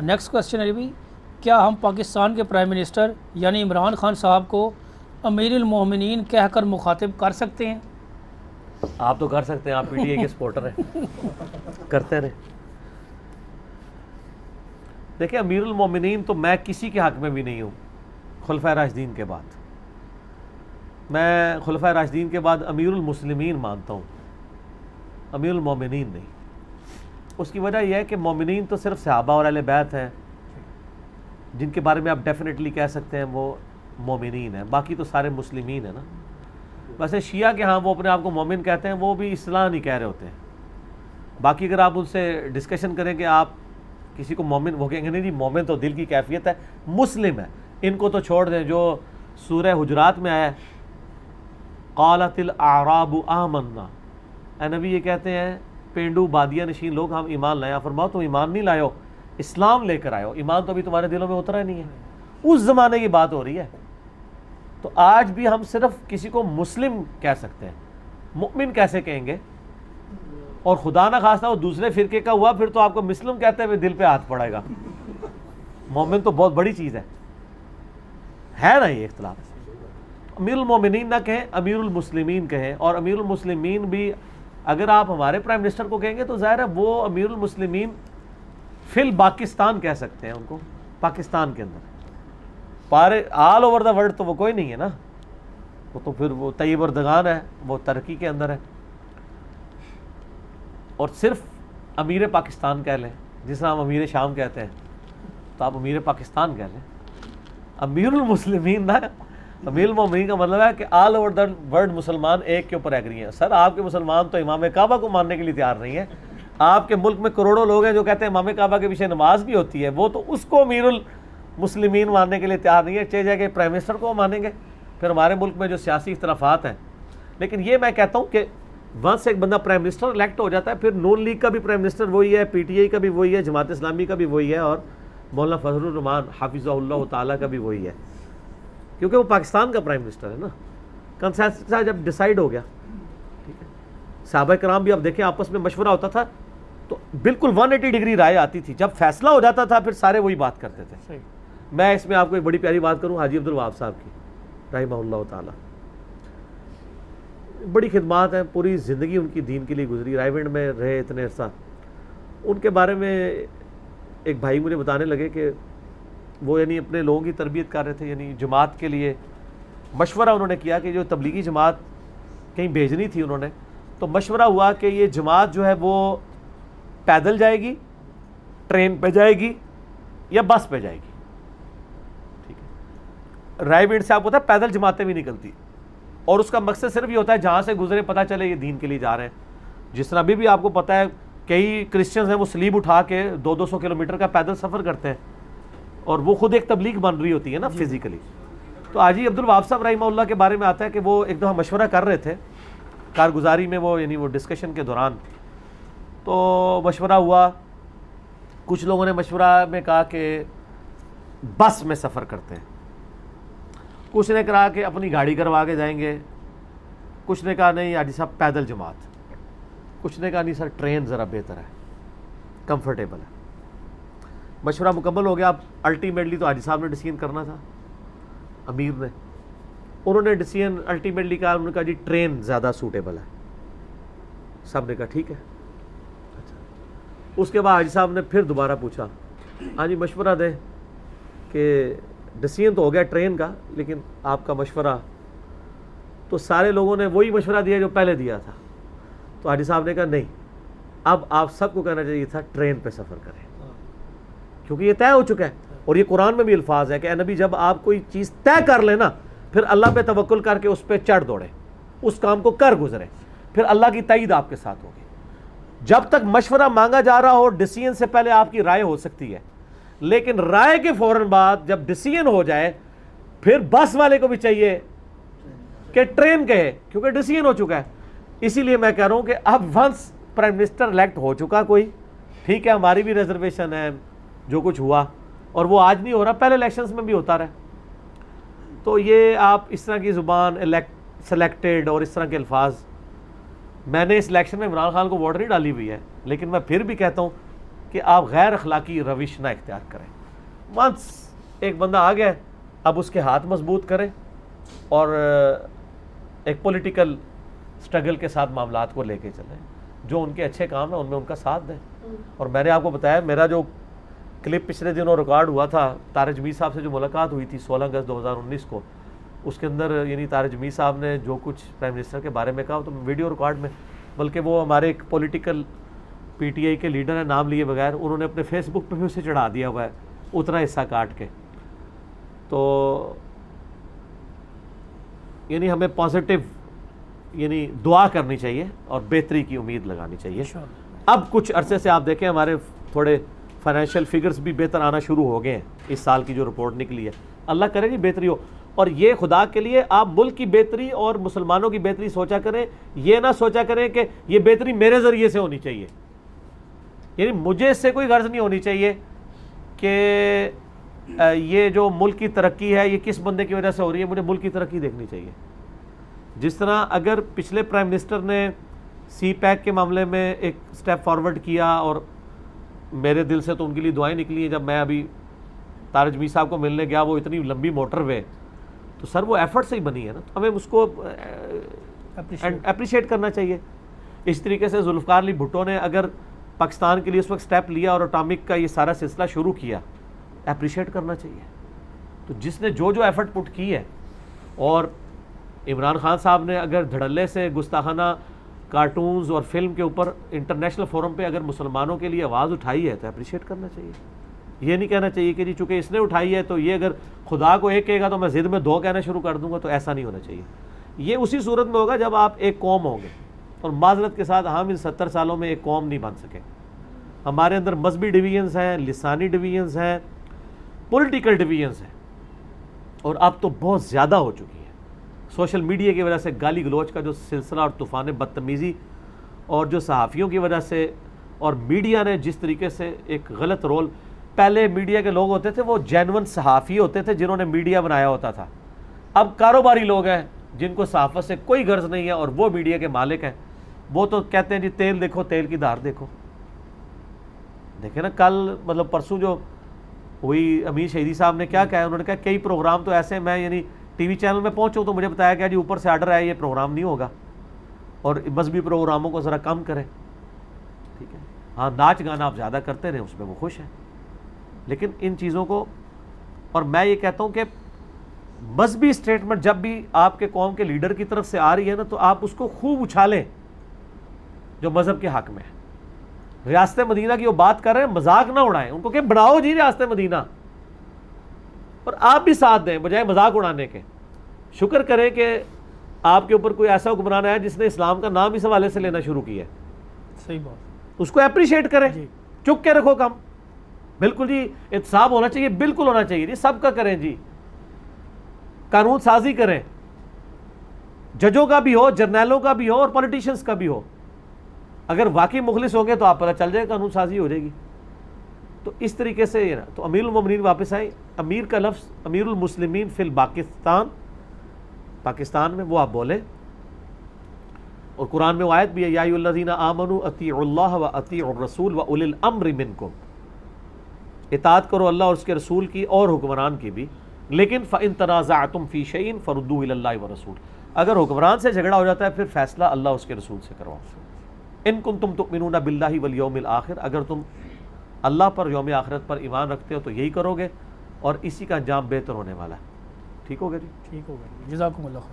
Next question है भाई, क्या हम पाकिस्तान के प्राइम मिनिस्टर यानी इमरान खान साहब को अमीरुल मोमिनीन कहकर मुखातिब कर सकते हैं? आप तो कर सकते हैं, आप पीटीआई के सपोर्टर हैं, करते रहे। देखिए, अमीरुल मोमिनीन तो मैं किसी के हक में भी नहीं हूँ खुलफाए राशिदीन के बाद। मैं खुलफाए राशिदीन के बाद अमीरुल मुस्लिमीन मानता हूँ, अमीरुल मोमिनीन नहीं। उसकी वजह यह है कि मोमिनीन तो सिर्फ सहाबा और अहले बैत हैं जिनके बारे में आप डेफिनेटली कह सकते हैं वो मोमिनीन है, बाकी तो सारे मुस्लिमीन है ना। वैसे शिया के हाँ वो अपने आप को मोमिन कहते हैं, वो भी इस्लाम नहीं कह रहे होते हैं। बाकी अगर आप उनसे डिस्कशन करें कि आप किसी को मोमिन, वो कहेंगे नहीं जी मोमिन तो दिल की कैफियत है, मुस्लिम है। इनको तो छोड़ दें, जो सूरह हुजरात में आया क़ालतिल आराबु आमन्ना, नबी ये कहते हैं पेंडू बादिया नशीन लोग हम ईमान लाए। फरमाओ तुम ईमान नहीं लाए हो, इस्लाम लेकर आए हो, ईमान तो अभी तुम्हारे दिलों में उतरा नहीं है। उस ज़माने की बात हो रही है। तो आज भी हम सिर्फ किसी को मुस्लिम कह सकते हैं, मुमिन कैसे कहेंगे? और खुदा ना खास्ता वो दूसरे फिरके का हुआ फिर तो आपको मुस्लिम कहते हुए दिल पे हाथ पड़ेगा। मोमिन तो बहुत बड़ी चीज़ है ना ये इख्तिलाफ। अमीरुल मोमिनीन ना कहें, अमीरुल मुस्लिमीन कहें। और अमीरुल मुस्लिमीन भी अगर आप हमारे प्राइम मिनिस्टर को कहेंगे तो ज़ाहिर है वो अमीरुल मुस्लिमीन फिल पाकिस्तान कह सकते हैं उनको, पाकिस्तान के अंदर। पारे ऑल ओवर द वर्ल्ड तो वो कोई नहीं है ना, वो तो फिर वो तैयब अर्दगान है, वो तरक्की के अंदर है। और सिर्फ अमीर पाकिस्तान कह लें, जिस तरह हम अमीर शाम कहते हैं, तो आप अमीर पाकिस्तान कह लें। अमीरुल मुस्लिमीन ना, अमीरुल मोमिनीन का मतलब है कि ऑल ओवर द वर्ल्ड मुसलमान एक के ऊपर एग्री हैं। सर आपके मुसलमान तो इमाम काबा को मानने के लिए तैयार नहीं है। आपके मुल्क में करोड़ों लोग हैं जो कहते हैं इमाम काबा के पीछे नमाज भी होती है, वो तो उसको अमीरुल मुस्लिमीन मानने के लिए तैयार नहीं है। चाहे जाए कि प्राइम मिनिस्टर को मानेंगे, फिर हमारे मुल्क में जो सियासी इख्तलाफात हैं। लेकिन ये मैं कहता हूँ कि वंस एक बंदा प्राइम मिनिस्टर इलेक्ट हो जाता है, फिर नून लीग का भी प्राइम मिनिस्टर वही है, पीटीआई का भी वही है, जमात इस्लामी का भी वही है, और मौलाना फजलुर रहमान हाफिज़हुल्लाह ताला का भी वही है, क्योंकि वो पाकिस्तान का प्राइम मिनिस्टर है ना। कंसेंसस जब डिसाइड हो गया, ठीक है। सहाबा कराम भी आप देखें आपस में मशवरा होता था तो बिल्कुल 180 डिग्री राय आती थी। जब फैसला हो जाता था फिर सारे वही बात करते थे। मैं इसमें आपको एक बड़ी प्यारी बात करूँ हाजी अब्दुल वहाब साहब की रहमहुल्लाह ताला, बड़ी खिदमात हैं, पूरी ज़िंदगी उनकी दीन के लिए गुजरी, रायविंड में रहे इतने अर्सा। उनके बारे में एक भाई मुझे बताने लगे कि वो यानी अपने लोगों की तरबियत कर रहे थे, यानी जमात के लिए मशवरा उन्होंने किया कि जो तबलीगी जमात कहीं भेजनी थी उन्होंने, तो मशवरा हुआ कि ये जमात जो है वो पैदल जाएगी, ट्रेन पे जाएगी या बस पे जाएगी। ठीक है, रायविंड से आपको पता है पैदल जमातें भी निकलती, और उसका मकसद सिर्फ ये होता है जहाँ से गुजरे पता चले ये दीन के लिए जा रहे हैं। जिस तरह अभी भी आपको पता है कई क्रिश्चियंस हैं वो स्लीब उठा के 200-200 किलोमीटर का पैदल सफ़र करते हैं, और वो खुद एक तबलीग बन रही होती है ना फिजिकली। तो हाजी अब्दुल वहाब साहब रहमहुल्लाह के बारे में आता है कि वो एक दफ़ा मशवरा कर रहे थे कारगुजारी में, वो यानी वो डिस्कशन के दौरान तो मशवरा हुआ, कुछ लोगों ने मशवरा में कहा कि बस में सफ़र करते हैं, कुछ ने कहा कि अपनी गाड़ी करवा के जाएंगे, कुछ ने कहा नहीं हाजी साहब पैदल जमात, कुछ ने कहा नहीं सर ट्रेन ज़रा बेहतर है, कंफर्टेबल है। मशवरा मुकम्मल हो गया। अब अल्टीमेटली तो हाजी साहब ने डिसीजन करना था, अमीर ने, उन्होंने डिसीजन अल्टीमेटली कहा, उन्होंने कहा जी ट्रेन ज़्यादा सूटेबल है। सब ने कहा ठीक है। अच्छा, उसके बाद हाजी साहब ने फिर दोबारा पूछा, हाँ जी मशवरा दें कि डिसीजन तो हो गया ट्रेन का, लेकिन आपका मशवरा। तो सारे लोगों ने वही मशवरा दिया जो पहले दिया था। तो हाजी साहब ने कहा नहीं, अब आप सबको कहना चाहिए था ट्रेन पे सफ़र करें, क्योंकि ये तय हो चुका है। और ये कुरान में भी अल्फाज है कि नबी जब आप कोई चीज़ तय कर लेना फिर अल्लाह पे तवक्कुल करके उस पर चढ़ दौड़े, उस काम को कर गुजरे, फिर अल्लाह की ताईद आपके साथ होगी। जब तक मशवरा मांगा जा रहा हो डिसीजन से पहले आपकी राय हो सकती है, लेकिन राय के फौरन बाद जब डिसीजन हो जाए फिर बस वाले को भी चाहिए कि ट्रेन कहे, क्योंकि डिसीजन हो चुका है। इसीलिए मैं कह रहा हूं कि अब वंस प्राइम मिनिस्टर इलेक्ट हो चुका कोई, ठीक है, हमारी भी रिजर्वेशन है, जो कुछ हुआ, और वो आज नहीं हो रहा, पहले इलेक्शंस में भी होता रहा। तो ये आप इस तरह की ज़ुबान सेलेक्टेड और इस तरह के अल्फाज, मैंने इस इलेक्शन में इमरान खान को वोट नहीं डाली हुई है, लेकिन मैं फिर भी कहता हूँ कि आप गैर अखलाकी रविश ना इख्तियार करें। वंस एक बंदा आ गया, अब उसके हाथ मजबूत करें और एक पॉलिटिकल स्ट्रगल के साथ मामलात को लेके चलें। जो उनके अच्छे काम हैं उनमें उनका साथ दें। और मैंने आपको बताया, मेरा जो क्लिप पिछले दिनों रिकॉर्ड हुआ था, तारिक जमील साहब से जो मुलाकात हुई थी 16 अगस्त 2019 को, उसके अंदर यानी तारिक जमील साहब ने जो कुछ प्राइम मिनिस्टर के बारे में कहा, तो वीडियो रिकॉर्ड में, बल्कि वो हमारे एक पॉलिटिकल पीटीआई के लीडर हैं नाम लिए बगैर, उन्होंने अपने फेसबुक पे भी उसे चढ़ा दिया हुआ है उतना हिस्सा काट के। तो यानी हमें पॉजिटिव यानी दुआ करनी चाहिए और बेहतरी की उम्मीद लगानी चाहिए। अब कुछ अरसे से आप देखें हमारे थोड़े फाइनेंशियल फिगर्स भी बेहतर आना शुरू हो गए हैं। इस साल की जो रिपोर्ट निकली है, अल्लाह करे कि बेहतरी हो। और ये खुदा के लिए आप मुल्क की बेहतरी और मुसलमानों की बेहतरी सोचा करें, ये ना सोचा करें कि ये बेहतरी मेरे ज़रिए से होनी चाहिए। यानी मुझे इससे कोई गर्ज नहीं होनी चाहिए कि ये जो मुल्क की तरक्की है ये किस बंदे की वजह से हो रही है, मुझे मुल्क की तरक्की देखनी चाहिए। जिस तरह अगर पिछले प्राइम मिनिस्टर ने सी पैक के मामले में एक स्टेप फॉरवर्ड किया, और मेरे दिल से तो उनके लिए दुआएं निकली हैं। जब मैं अभी तारिक जमील साहब को मिलने गया, वो इतनी लंबी मोटरवे, तो सर वो एफर्ट से ही बनी है ना, तो हमें उसको अप्रिशिएट करना चाहिए। इस तरीके से जुल्फ़िकार अली भुट्टो ने अगर पाकिस्तान के लिए उस वक्त स्टेप लिया और एटॉमिक का ये सारा सिलसिला शुरू किया, अप्रिशिएट करना चाहिए। तो जिसने जो जो एफर्ट पुट की है, और इमरान खान साहब ने अगर धड़ल्ले से गुस्ताखाना कार्टून्स और फिल्म के ऊपर इंटरनेशनल फोरम पे अगर मुसलमानों के लिए आवाज़ उठाई है, तो अप्रिशिएट करना चाहिए। ये नहीं कहना चाहिए कि जी चूँकि इसने उठाई है तो ये अगर खुदा को एक कहेगा तो मैं ज़िद में 2 कहना शुरू कर दूंगा, तो ऐसा नहीं होना चाहिए। ये उसी सूरत में होगा जब आप एक कौम होंगे। और माजरत के साथ हम इन 70 सालों में एक कौम नहीं बन सके। हमारे अंदर मजहबी डिवीजन्स हैं, लिसानी डिवीजन्स हैं, पॉलिटिकल डिवीजन्स हैं, और अब तो बहुत ज़्यादा हो चुकी है। सोशल मीडिया की वजह से गाली गलौज का जो सिलसिला और तूफ़ान बदतमीज़ी, और जो सहाफ़ियों की वजह से, और मीडिया ने जिस तरीके से एक गलत रोल, पहले मीडिया के लोग होते थे वो जेन्युइन सहाफ़ी होते थे जिन्होंने मीडिया बनाया होता था। अब कारोबारी लोग हैं जिनको सहाफ़त से कोई गर्ज नहीं है और वो मीडिया के मालिक हैं। वो तो कहते हैं जी तेल देखो, तेल की धार देखो। देखे ना कल मतलब परसों जो हुई, अमीर शहीदी साहब ने क्या कहा, उन्होंने कहा कई प्रोग्राम तो ऐसे, मैं यानी टीवी चैनल में पहुंचूं तो मुझे बताया गया जी ऊपर से आर्डर आया, ये प्रोग्राम नहीं होगा और मजहबी प्रोग्रामों को ज़रा कम करें। ठीक है, हाँ नाच गाना आप ज़्यादा करते रहें, उसमें वो खुश हैं। लेकिन इन चीज़ों को, और मैं ये कहता हूँ कि मजहबी स्टेटमेंट जब भी आपके कौम के लीडर की तरफ से आ रही है ना, तो आप उसको खूब उछालें जो मज़हब के हक़ में है। रियासत मदीना की वो बात कर रहे हैं, मजाक ना उड़ाएं, उनको क्या बनाओ जी रियासत मदीना, और आप भी साथ दें बजाय मजाक उड़ाने के। शुक्र करें कि आपके ऊपर कोई ऐसा हुक्मरान है जिसने इस्लाम का नाम इस हवाले से लेना शुरू किया है। सही बात, उसको अप्रिशिएट करें, चुप के रखो कम। बिल्कुल जी एहतसाब होना चाहिए, बिल्कुल होना चाहिए जी, सबका करें जी, कानून साजी करें, जजों का भी हो, जर्नैलों का भी हो और पॉलिटिशियंस का भी हो। अगर वाकई मुखलिस होंगे तो आप पता चल जाएगा, कानून साजी हो जाएगी। तो इस तरीके से ये ना, तो अमीरुल मोमिनीन वापस आए। अमीर का लफ्ज़ अमीरुल मुस्लिमीन फिल पाकिस्तान, पाकिस्तान में वो आप बोले, और कुरान में वो आयत भी है, या अय्युहल्लज़ीना आमनू अतीउल्लाह व अतीउर रसूल व उलिल अम्रि मिनकुम, इताअत करो अल्लाह और उसके रसूल की और हुक्मरान की भी। लेकिन फ़इन तनाज़अतुम फ़ी शैइन फ़रुद्दूहु इलल्लाहि व रसूल, अगर हुक्मरान से झगड़ा हो जाता है फिर फैसला अल्लाह उसके रसूल से करवाओ। इन कुंतुम तुमिनूना बिल्लाहि वल यौमिल आखिर, अगर तुम अल्लाह पर यौम आखिरत पर ईमान रखते हो तो यही करोगे, और इसी का अंजाम बेहतर होने वाला है। ठीक हो गया जी, ठीक हो गया, जज़ाकुमुल्लाह।